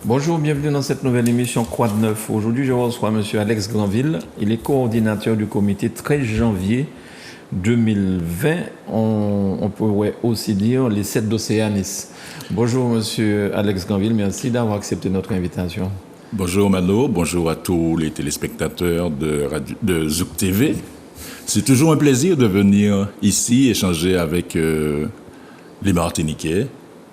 Bonjour, bienvenue dans cette nouvelle émission Quoi de neuf. Aujourd'hui, je reçois M. Alex Granville. Il est coordinateur du comité 13 janvier 2020. On pourrait aussi dire les 7 d'Océanis. Bonjour, M. Alex Granville. Merci d'avoir accepté notre invitation. Bonjour Mano, bonjour à tous les téléspectateurs de Zouk TV. C'est toujours un plaisir de venir ici échanger avec les Martiniquais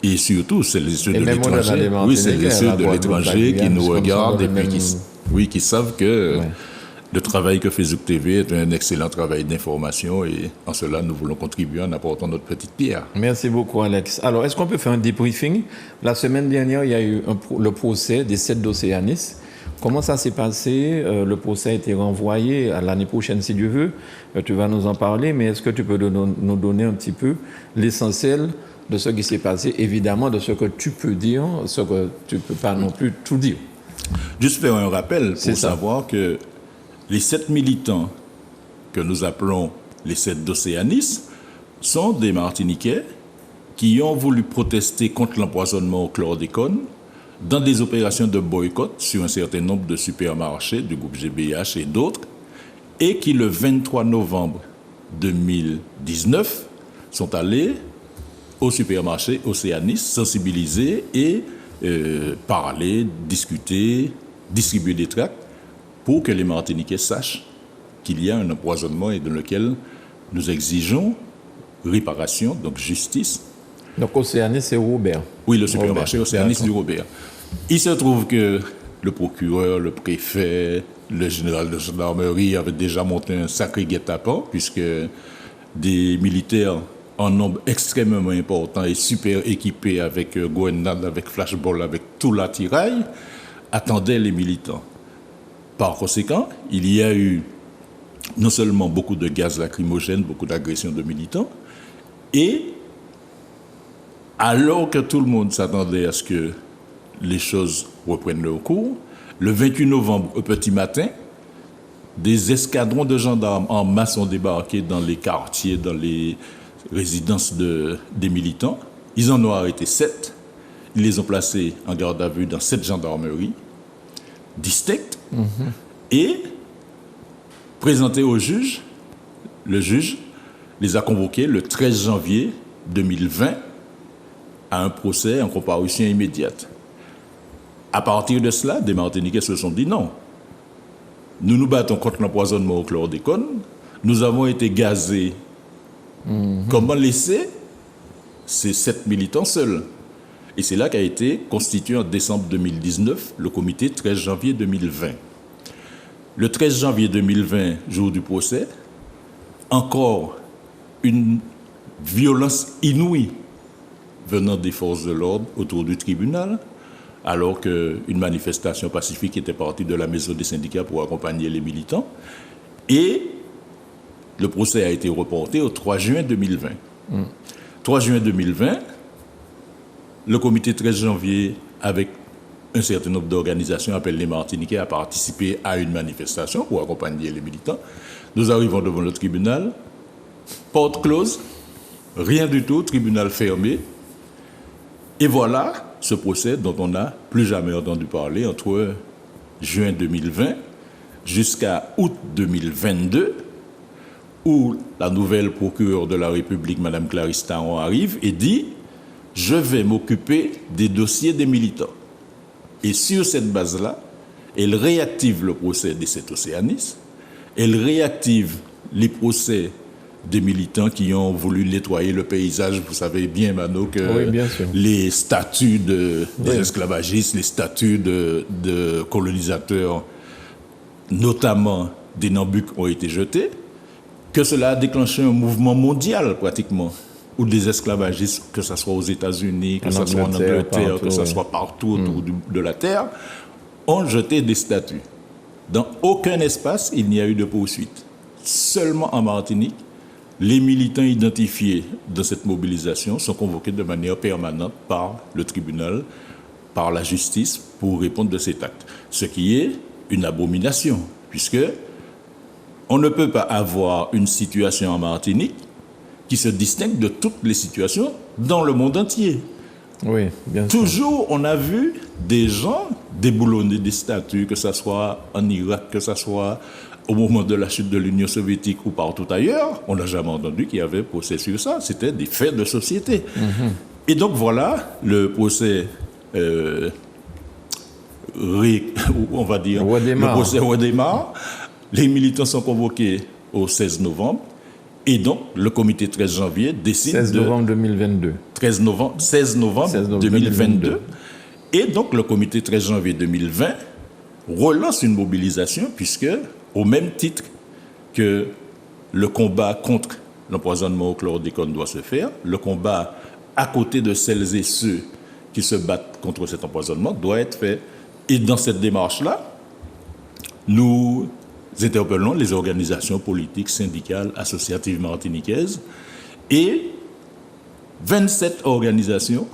et surtout celles et ceux de l'étranger. Oui, celles et ceux de l'étranger qui nous regardent et puis qui savent que le travail que fait Zouk TV est un excellent travail d'information et en cela nous voulons contribuer en apportant notre petite pierre. Merci beaucoup Alex. Alors, est-ce qu'on peut faire un débriefing? La semaine dernière, il y a eu le procès des 7 d'Océanis. Comment ça s'est passé? Le procès a été renvoyé à l'année prochaine, si Dieu veut. Tu vas nous en parler, mais est-ce que tu peux nous donner un petit peu l'essentiel de ce qui s'est passé, évidemment, de ce que tu peux dire, ce que tu ne peux pas non plus tout dire? Juste faire un rappel pour savoir que les 7 militants que nous appelons les 7 d'Océanis sont des Martiniquais qui ont voulu protester contre l'empoisonnement au chlordécone dans des opérations de boycott sur un certain nombre de supermarchés du groupe GBH et d'autres, et qui le 23 novembre 2019 sont allés au supermarché Océanis sensibiliser et parler, discuter, distribuer des tracts pour que les Martiniquais sachent qu'il y a un empoisonnement et dans lequel nous exigeons réparation, donc justice. Donc Océanis, c'est Robert. Oui, le supermarché Océanis du Robert. Il se trouve que le procureur, le préfet, le général de gendarmerie avaient déjà monté un sacré guet-apens puisque des militaires en nombre extrêmement important et super équipés avec grenades, avec flashball, avec tout l'attirail, attendaient les militants. Par conséquent, il y a eu non seulement beaucoup de gaz lacrymogènes, beaucoup d'agressions de militants, et alors que tout le monde s'attendait à ce que les choses reprennent leur cours, le 28 novembre, au petit matin, des escadrons de gendarmes en masse ont débarqué dans les quartiers, dans les résidences des militants. Ils en ont arrêté 7. Ils les ont placés en garde à vue dans 7 gendarmeries distinctes et présentés au juge. Le juge les a convoqués le 13 janvier 2020 à un procès en comparution immédiate. À partir de cela, des Martiniquais se sont dit non. Nous nous battons contre l'empoisonnement au chlordécone. Nous avons été gazés. Comment laisser ces 7 militants seuls? Et c'est là qu'a été constitué en décembre 2019 le comité 13 janvier 2020. Le 13 janvier 2020, jour du procès, encore une violence inouïe venant des forces de l'ordre autour du tribunal, alors qu'une manifestation pacifique était partie de la maison des syndicats pour accompagner les militants. Et le procès a été reporté au 3 juin 2020. 3 juin 2020, le comité 13 janvier, avec un certain nombre d'organisations, appelle les Martiniquais à participer à une manifestation pour accompagner les militants. Nous arrivons devant le tribunal, porte close, rien du tout, tribunal fermé. Et voilà ce procès dont on n'a plus jamais entendu parler entre juin 2020 jusqu'à août 2022, où la nouvelle procureure de la République, Mme Clarisse Taron, arrive et dit « Je vais m'occuper des dossiers des militants ». Et sur cette base-là, elle réactive le procès des 7 Océanis, elle réactive les procès des militants qui ont voulu nettoyer le paysage. Vous savez bien, Mano, que les statuts des esclavagistes, les statuts de colonisateurs, notamment des Nambucs, ont été jetés, que cela a déclenché un mouvement mondial pratiquement, où des esclavagistes, que ce soit aux États-Unis, que ce soit en Angleterre, que ce soit partout autour de la Terre, ont jeté des statuts. Dans aucun espace, il n'y a eu de poursuite. Seulement en Martinique, les militants identifiés dans cette mobilisation sont convoqués de manière permanente par le tribunal, par la justice, pour répondre de cet acte. Ce qui est une abomination, puisque on ne peut pas avoir une situation en Martinique qui se distingue de toutes les situations dans le monde entier. Oui, bien sûr. Toujours, on a vu des gens déboulonner des statues, que ce soit en Irak, que ce soit au moment de la chute de l'Union soviétique ou partout ailleurs. On n'a jamais entendu qu'il y avait procès sur ça. C'était des faits de société. Et donc voilà, le procès, on va dire, Ouadémar. le procès Ouadémar. Les militants sont convoqués au 16 novembre. Et donc, le comité 13 janvier décide 16 novembre 2022. 16 novembre 2022. Et donc, le comité 13 janvier 2020 relance une mobilisation puisque, au même titre que le combat contre l'empoisonnement au chlordécone doit se faire, le combat à côté de celles et ceux qui se battent contre cet empoisonnement doit être fait. Et dans cette démarche-là, nous interpellons les organisations politiques, syndicales, associatives martiniquaises et 27 organisations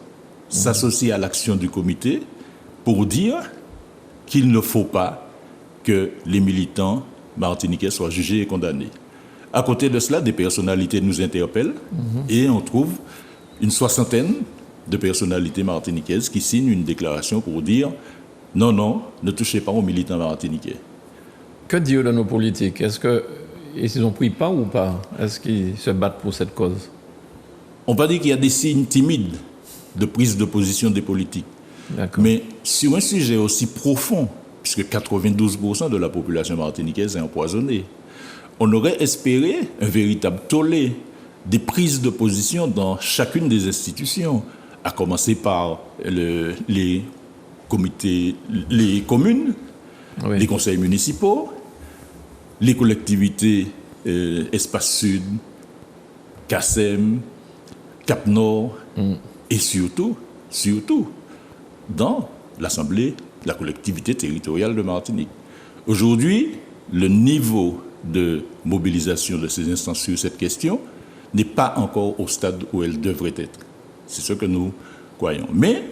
s'associent à l'action du comité pour dire qu'il ne faut pas que les militants martiniquais soient jugés et condamnés. À côté de cela, des personnalités nous interpellent et on trouve une soixantaine de personnalités martiniquaises qui signent une déclaration pour dire non, non, ne touchez pas aux militants martiniquais. Que dire de nos politiques? Est-ce qu'ils ont pris part ou pas? Est-ce qu'ils se battent pour cette cause? On peut dire qu'il y a des signes timides de prise de position des politiques. D'accord. Mais sur un sujet aussi profond, puisque 92% de la population martiniquaise est empoisonnée, on aurait espéré un véritable tollé des prises de position dans chacune des institutions, à commencer par les comités, les communes, Oui. les conseils municipaux, les collectivités Espace Sud, CACEM, Cap Nord, et surtout, dans l'Assemblée, la collectivité territoriale de Martinique. Aujourd'hui, le niveau de mobilisation de ces instances sur cette question n'est pas encore au stade où elle devrait être. C'est ce que nous croyons. Mais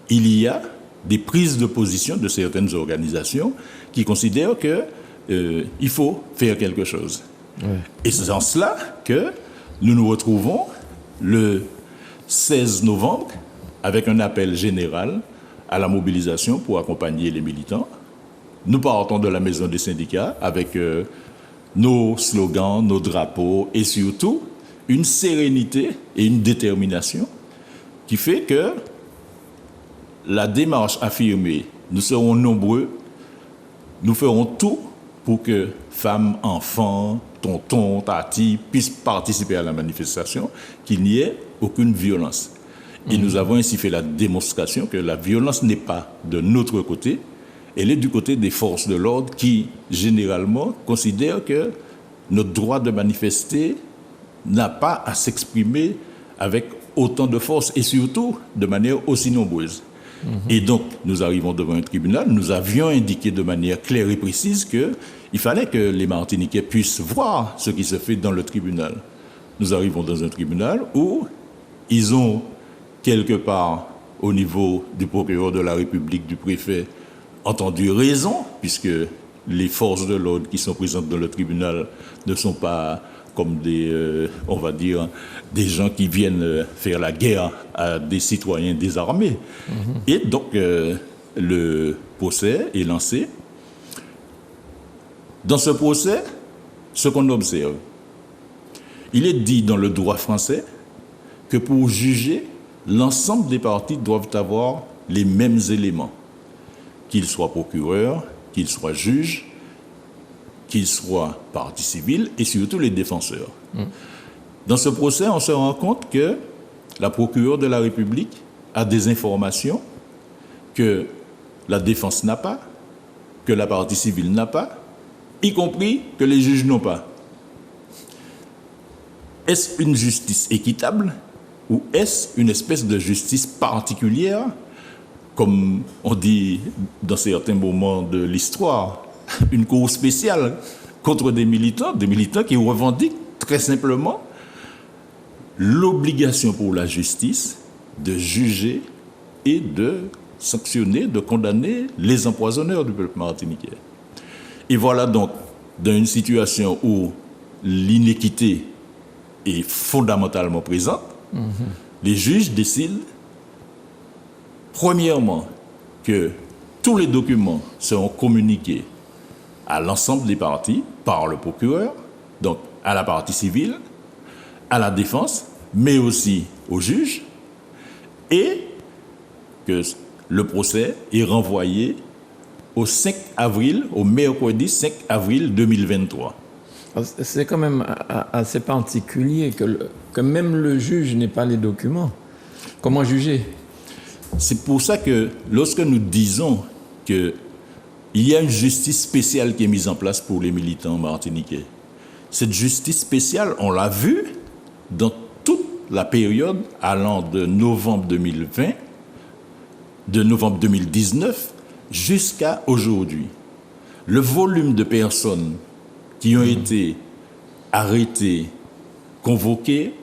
il y a des prises de position de certaines organisations qui considèrent qu'il faut faire quelque chose. Ouais. Et c'est en cela que nous nous retrouvons le 16 novembre avec un appel général à la mobilisation pour accompagner les militants. Nous partons de la maison des syndicats avec nos slogans, nos drapeaux et surtout une sérénité et une détermination qui fait que la démarche affirmée, nous serons nombreux, nous ferons tout pour que femmes, enfants, tontons, tatis puissent participer à la manifestation, qu'il n'y ait aucune violence. Et nous avons ainsi fait la démonstration que la violence n'est pas de notre côté, elle est du côté des forces de l'ordre qui, généralement, considèrent que notre droit de manifester n'a pas à s'exprimer avec autant de force et surtout de manière aussi nombreuse. Et donc, nous arrivons devant un tribunal. Nous avions indiqué de manière claire et précise qu'il fallait que les Martiniquais puissent voir ce qui se fait dans le tribunal. Nous arrivons dans un tribunal où ils ont, quelque part, au niveau du procureur de la République, du préfet, entendu raison, puisque les forces de l'ordre qui sont présentes dans le tribunal ne sont pas comme des, on va dire, des gens qui viennent faire la guerre à des citoyens désarmés. Et donc, le procès est lancé. Dans ce procès, ce qu'on observe, il est dit dans le droit français que pour juger, l'ensemble des parties doivent avoir les mêmes éléments, qu'ils soient procureurs, qu'ils soient juges, qu'ils soient partie civile et surtout les défenseurs. Dans ce procès, on se rend compte que la procureure de la République a des informations que la défense n'a pas, que la partie civile n'a pas, y compris que les juges n'ont pas. Est-ce une justice équitable ou est-ce une espèce de justice particulière, comme on dit dans certains moments de l'histoire, une cour spéciale contre des militants qui revendiquent très simplement l'obligation pour la justice de juger et de sanctionner, de condamner les empoisonneurs du peuple martiniquais. Et voilà donc, dans une situation où l'inéquité est fondamentalement présente, les juges décident Premièrement, que tous les documents seront communiqués à l'ensemble des parties par le procureur, donc à la partie civile, à la défense, mais aussi au juge, et que le procès est renvoyé au 5 avril, au mercredi 5 avril 2023. C'est quand même assez particulier que même le juge n'ait pas les documents. Comment juger? C'est pour ça que lorsque nous disons qu'il y a une justice spéciale qui est mise en place pour les militants martiniquais, cette justice spéciale, on l'a vu dans toute la période allant de novembre 2020, de novembre 2019 jusqu'à aujourd'hui. Le volume de personnes qui ont été arrêtées, convoquées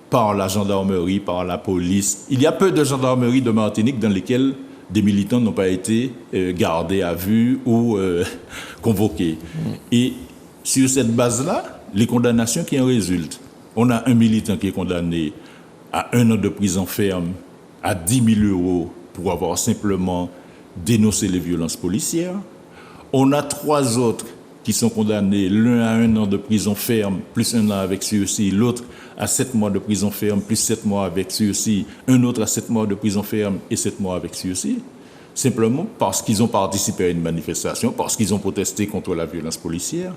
par la gendarmerie, par la police. Il y a peu de gendarmeries de Martinique dans lesquelles des militants n'ont pas été gardés à vue ou convoqués. Et sur cette base-là, les condamnations qui en résultent. On a un militant qui est condamné à 1 an de prison ferme, à 10 000 € pour avoir simplement dénoncé les violences policières. On a 3 autres qui sont condamnés, l'un à 1 an de prison ferme, plus 1 an avec sursis, l'autre à 7 mois de prison ferme, plus 7 mois avec sursis, un autre à 7 mois de prison ferme et 7 mois avec sursis, simplement parce qu'ils ont participé à une manifestation, parce qu'ils ont protesté contre la violence policière.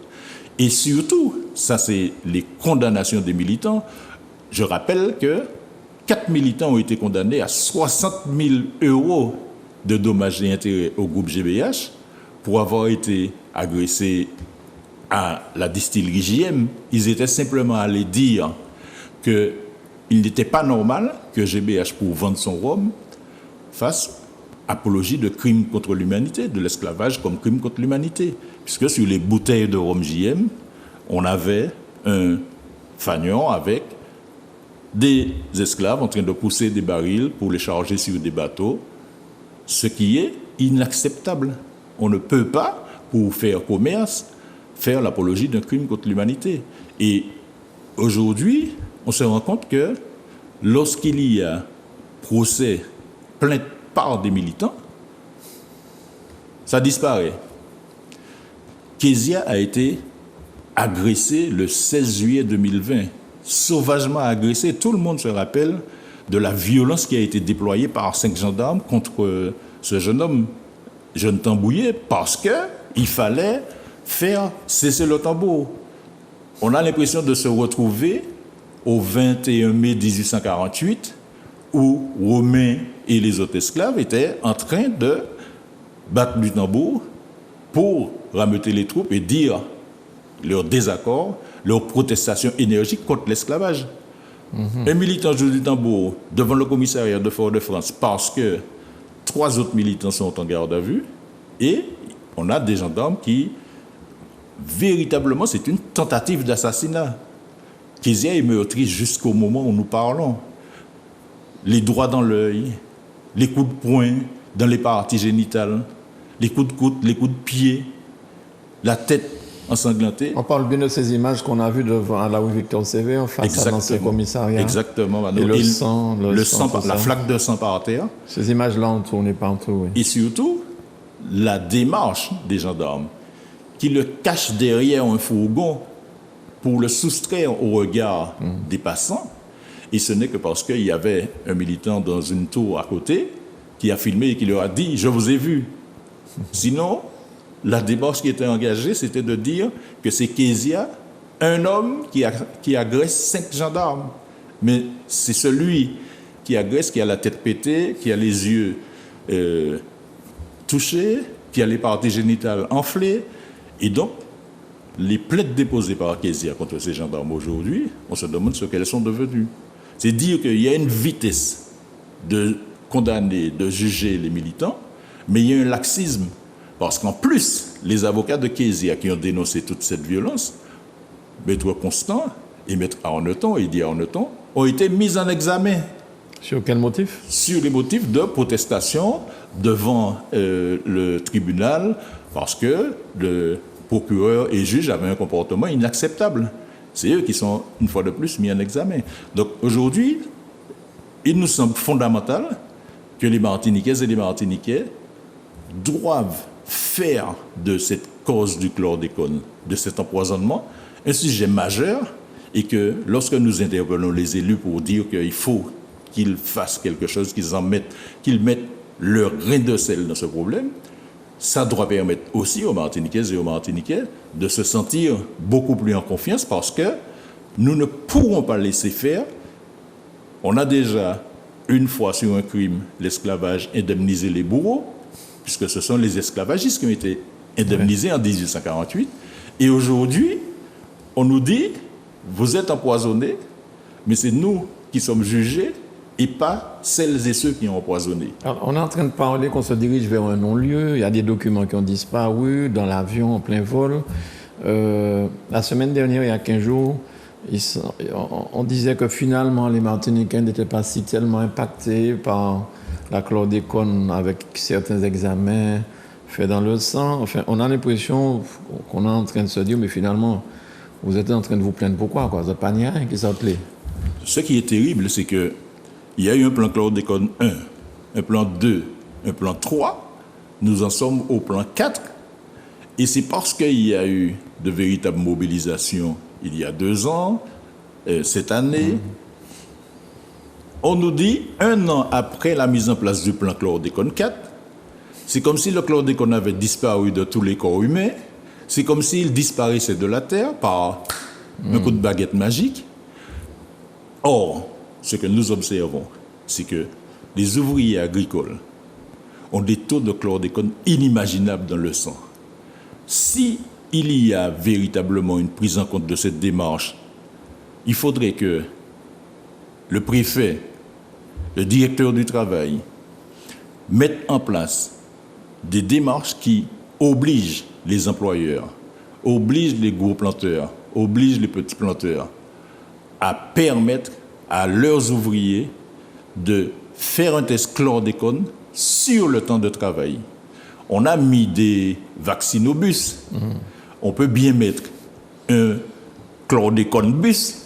Et surtout, ça c'est les condamnations des militants. Je rappelle que 4 militants ont été condamnés à 60 000 € de dommages et intérêts au groupe GBH pour avoir été agressés à la distillerie JM. Ils étaient simplement allés dire qu'il n'était pas normal que GBH, pour vendre son rhum, fasse apologie de crimes contre l'humanité, de l'esclavage comme crime contre l'humanité. Puisque sur les bouteilles de rhum JM, on avait un fanion avec des esclaves en train de pousser des barils pour les charger sur des bateaux, ce qui est inacceptable. On ne peut pas, pour faire commerce, faire l'apologie d'un crime contre l'humanité. Et aujourd'hui, on se rend compte que lorsqu'il y a procès, plainte par des militants, ça disparaît. Kezia a été agressé le 16 juillet 2020, sauvagement agressé. Tout le monde se rappelle de la violence qui a été déployée par 5 gendarmes contre ce jeune homme, jeune tambouillé, parce qu'il fallait faire cesser le tambour. On a l'impression de se retrouver au 21 mai 1848, où Romains et les autres esclaves étaient en train de battre du tambour pour rameuter les troupes et dire leur désaccord, leur protestation énergique contre l'esclavage. Un militant joue du tambour devant le commissariat de Fort-de-France parce que 3 autres militants sont en garde à vue, et on a des gendarmes qui, véritablement, c'est une tentative d'assassinat. Kezia est meurtrie jusqu'au moment où nous parlons. Les doigts dans l'œil, les coups de poing dans les parties génitales, les coups de coude, les coups de pied, la tête ensanglantée. On parle bien de ces images qu'on a vues devant à la rue Victor Sévère, face à l'ancien commissariat. Exactement. Et le sang, la flaque de sang par terre. Ces images-là ont tourné partout. Oui. Et surtout, la démarche des gendarmes qui le cachent derrière un fourgon pour le soustraire au regard des passants. Et ce n'est que parce qu'il y avait un militant dans une tour à côté qui a filmé et qui leur a dit « Je vous ai vu ». Sinon, la démarche qui était engagée, c'était de dire que c'est Kezia, un homme qui agresse 5 gendarmes. Mais c'est celui qui agresse, qui a la tête pétée, qui a les yeux touchés, qui a les parties génitales enflées. Et donc, les plaintes déposées par Kezia contre ces gendarmes aujourd'hui, on se demande ce qu'elles sont devenues. C'est dire qu'il y a une vitesse de condamner, de juger les militants, mais il y a un laxisme. Parce qu'en plus, les avocats de Kezia qui ont dénoncé toute cette violence, Maître Constant et Maître Arneton, Eddie Arneton, ont été mis en examen. Sur quel motif? Sur les motifs de protestation devant le tribunal, parce que le procureur et juge avaient un comportement inacceptable. C'est eux qui sont, une fois de plus, mis en examen. Donc aujourd'hui, il nous semble fondamental que les Martiniquaises et les Martiniquais doivent faire de cette cause du chlordécone, de cet empoisonnement, un sujet majeur, et que lorsque nous interpellons les élus pour dire qu'il faut qu'ils fassent quelque chose, qu'ils mettent leur grain de sel dans ce problème, ça doit permettre aussi aux Martiniquaises et aux Martiniquais de se sentir beaucoup plus en confiance parce que nous ne pourrons pas laisser faire. On a déjà, une fois sur un crime, l'esclavage, indemnisé les bourreaux, puisque ce sont les esclavagistes qui ont été indemnisés en 1848. Et aujourd'hui, on nous dit, vous êtes empoisonnés, mais c'est nous qui sommes jugés et pas celles et ceux qui ont empoisonné. Alors, on est en train de parler qu'on se dirige vers un non-lieu. Il y a des documents qui ont disparu dans l'avion en plein vol. La semaine dernière, il y a 15 jours, on disait que finalement, les Martiniquais n'étaient pas si tellement impactés par la chlordécone avec certains examens faits dans le sang. Enfin, on a l'impression qu'on est en train de se dire, mais finalement, vous êtes en train de vous plaindre pourquoi, quoi? Vous n'avez pas ni rien qui s'appelait. Ce qui est terrible, c'est que il y a eu un plan chlordécone 1, un plan 2, un plan 3. Nous en sommes au plan 4. Et c'est parce qu'il y a eu de véritables mobilisations il y a 2 ans, cette année. On nous dit, 1 an après la mise en place du plan chlordécone 4, c'est comme si le chlordécone avait disparu de tous les corps humains. C'est comme s'il disparaissait de la Terre par un coup de baguette magique. Or, ce que nous observons, c'est que les ouvriers agricoles ont des taux de chlordécone inimaginables dans le sang. Si il y a véritablement une prise en compte de cette démarche, il faudrait que le préfet, le directeur du travail, mettent en place des démarches qui obligent les employeurs, obligent les gros planteurs, obligent les petits planteurs à permettre à leurs ouvriers de faire un test chlordécone sur le temps de travail. On a mis des vaccinobus. On peut bien mettre un chlordécone bus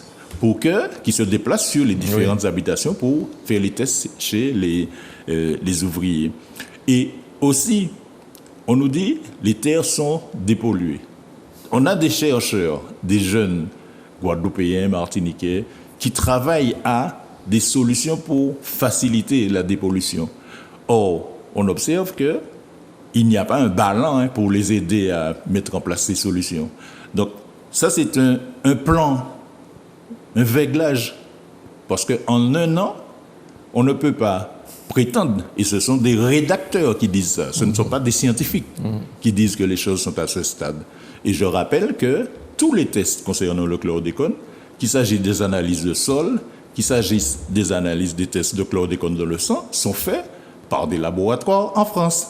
qui se déplace sur les différentes habitations pour faire les tests chez les ouvriers. Et aussi, on nous dit les terres sont dépolluées. On a des chercheurs, des jeunes Guadeloupéens, Martiniquais, qui travaillent à des solutions pour faciliter la dépollution. Or, on observe qu'il n'y a pas un ballon pour les aider à mettre en place ces solutions. Donc, ça, c'est un plan, un réglage. Parce qu'en 1 an, on ne peut pas prétendre, et ce sont des rédacteurs qui disent ça, ce ne sont pas des scientifiques qui disent que les choses sont à ce stade. Et je rappelle que tous les tests concernant le chlordécone, qu'il s'agisse des analyses de sol, qu'il s'agisse des analyses des tests de chlordécone dans le sang, sont faits par des laboratoires en France.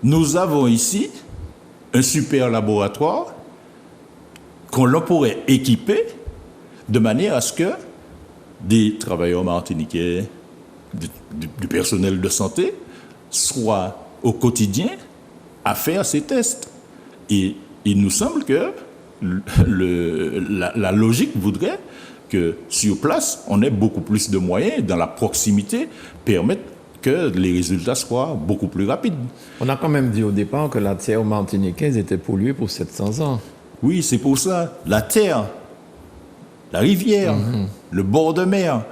Nous avons ici un super laboratoire qu'on pourrait équiper de manière à ce que des travailleurs martiniquais, du personnel de santé, soient au quotidien à faire ces tests. Et il nous semble que la logique voudrait que sur place, on ait beaucoup plus de moyens, dans la proximité, permettre que les résultats soient beaucoup plus rapides. On a quand même dit au départ que la terre martiniquaise était polluée pour 700 ans. Oui, c'est pour ça. La terre, la rivière, le bord de mer,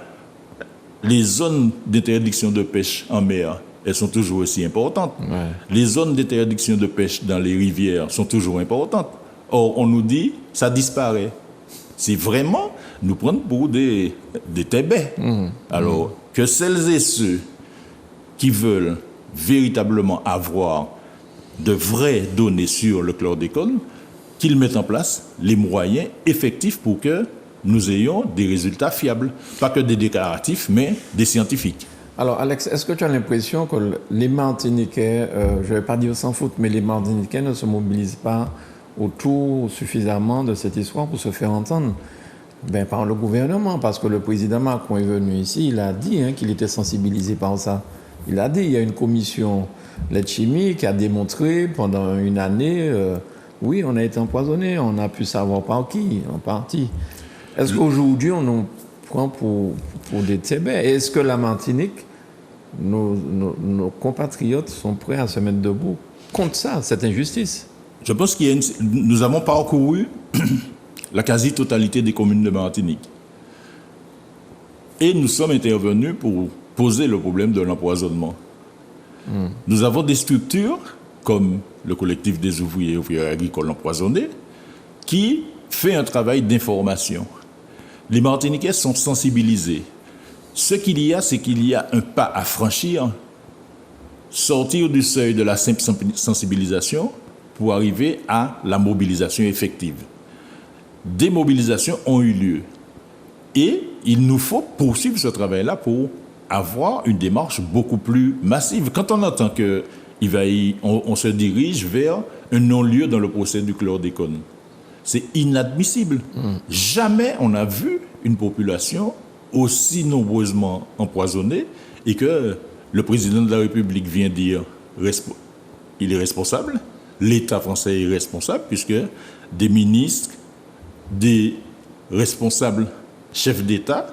les zones d'interdiction de pêche en mer, elles sont toujours aussi importantes. Ouais. Les zones d'interdiction de pêche dans les rivières sont toujours importantes. Or, on nous dit, ça disparaît. C'est vraiment nous prendre pour des tébés. Alors, que celles et ceux qui veulent véritablement avoir de vraies données sur le chlordécone, qu'ils mettent en place les moyens effectifs pour que nous ayons des résultats fiables. Pas que des déclaratifs, mais des scientifiques. Alors, Alex, est-ce que tu as l'impression que les Martiniquais, je ne vais pas dire sans faute, mais les Martiniquais ne se mobilisent pas autour suffisamment de cette histoire pour se faire entendre par le gouvernement? Parce que le président Macron est venu ici, il a dit qu'il était sensibilisé par ça. Il a dit, il y a une commission LED Chimie qui a démontré pendant 1 année, oui, on a été empoisonné, on a pu savoir par qui, en partie. Est-ce qu'aujourd'hui, on nous prend pour des tébés? Est-ce que la Martinique nos compatriotes sont prêts à se mettre debout contre ça, cette injustice. Je pense nous avons parcouru la quasi-totalité des communes de Martinique. Et nous sommes intervenus pour poser le problème de l'empoisonnement. Nous avons des structures comme le collectif des ouvriers et ouvrières agricoles empoisonnés qui fait un travail d'information. Les Martiniquais sont sensibilisés. Ce qu'il y a, c'est qu'il y a un pas à franchir, sortir du seuil de la simple sensibilisation pour arriver à la mobilisation effective. Des mobilisations ont eu lieu. Et il nous faut poursuivre ce travail-là pour avoir une démarche beaucoup plus massive. Quand on entend qu'on se dirige vers un non-lieu dans le procès du chlordécone, c'est inadmissible. Jamais on n'a vu une population aussi nombreusement empoisonnée et que le président de la République vient dire il est responsable, l'État français est responsable, puisque des ministres, des responsables chefs d'État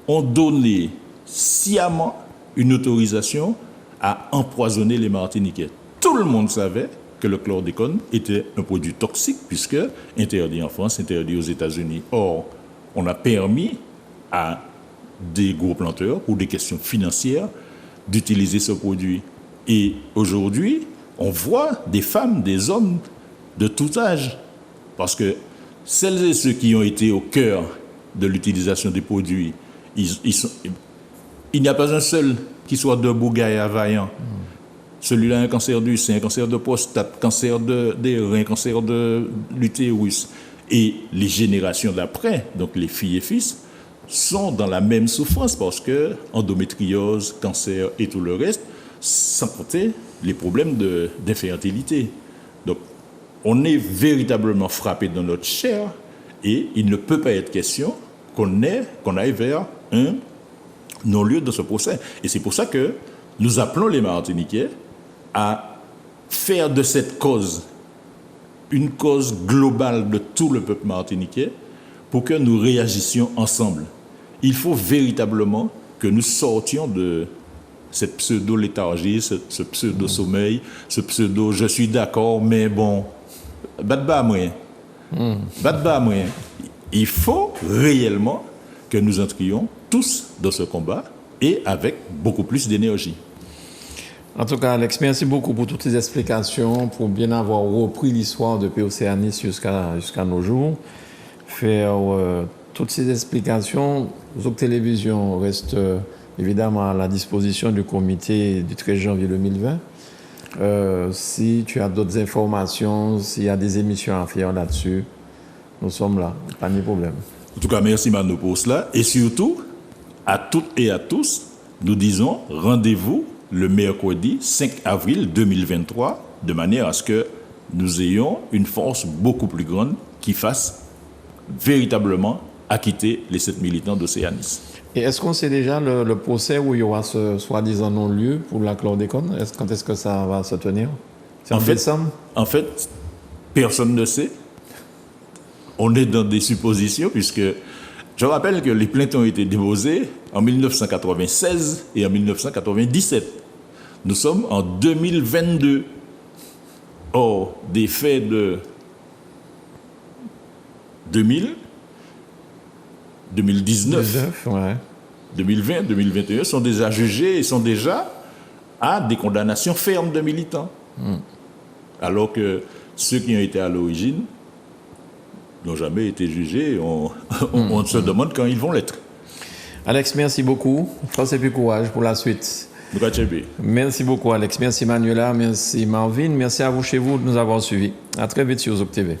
ont donné sciemment une autorisation à empoisonner les Martiniquais. Tout le monde savait que le chlordécone était un produit toxique, puisque interdit en France, interdit aux États-Unis. Or, on a permis à des gros planteurs, pour des questions financières, d'utiliser ce produit. Et aujourd'hui, on voit des femmes, des hommes de tout âge, parce que celles et ceux qui ont été au cœur de l'utilisation des produits, il n'y a pas un seul qui soit debout, gaillard, vaillant. Celui-là a un cancer du sein, un cancer de prostate, cancer des reins, cancer de l'utérus. Et les générations d'après, donc les filles et fils, sont dans la même souffrance parce que endométriose, cancer et tout le reste, sans compter les problèmes d'infertilité. Donc, on est véritablement frappé dans notre chair et il ne peut pas être question qu'on aille vers un non-lieu de ce procès. Et c'est pour ça que nous appelons les Martiniquais à faire de cette cause une cause globale de tout le peuple martiniquais pour que nous réagissions ensemble. Il faut véritablement que nous sortions de cette pseudo-léthargie, ce pseudo-sommeil, ce pseudo « je suis d'accord, mais bon, bat bas moi. Il faut réellement que nous entrions tous dans ce combat et avec beaucoup plus d'énergie. En tout cas, Alex, merci beaucoup pour toutes ces explications, pour bien avoir repris l'histoire de Océanis jusqu'à nos jours. Faire toutes ces explications, Zouk Télévision reste évidemment à la disposition du comité du 13 janvier 2020. Si tu as d'autres informations, s'il y a des émissions à faire là-dessus, nous sommes là, pas de problème. En tout cas, merci Manu pour cela. Et surtout, à toutes et à tous, nous disons rendez-vous le mercredi 5 avril 2023, de manière à ce que nous ayons une force beaucoup plus grande qui fasse véritablement acquitter les 7 militants d'Océanis. Et est-ce qu'on sait déjà le procès où il y aura ce soi-disant non-lieu pour la chlordécone? Quand est-ce que ça va se tenir? C'est en décembre? En fait, personne ne sait. On est dans des suppositions, puisque je rappelle que les plaintes ont été déposées en 1996 et en 1997. Nous sommes en 2022. Or, des faits de 2000, 2019, 2020, 2021 sont déjà jugés et sont déjà à des condamnations fermes de militants. Alors que ceux qui ont été à l'origine n'ont jamais été jugés. On se demande quand ils vont l'être. Alex, merci beaucoup. Force et puis courage pour la suite. Merci beaucoup, Alex. Merci, Manuela. Merci, Marvin. Merci à vous chez vous de nous avoir suivis. À très vite sur Zouk TV.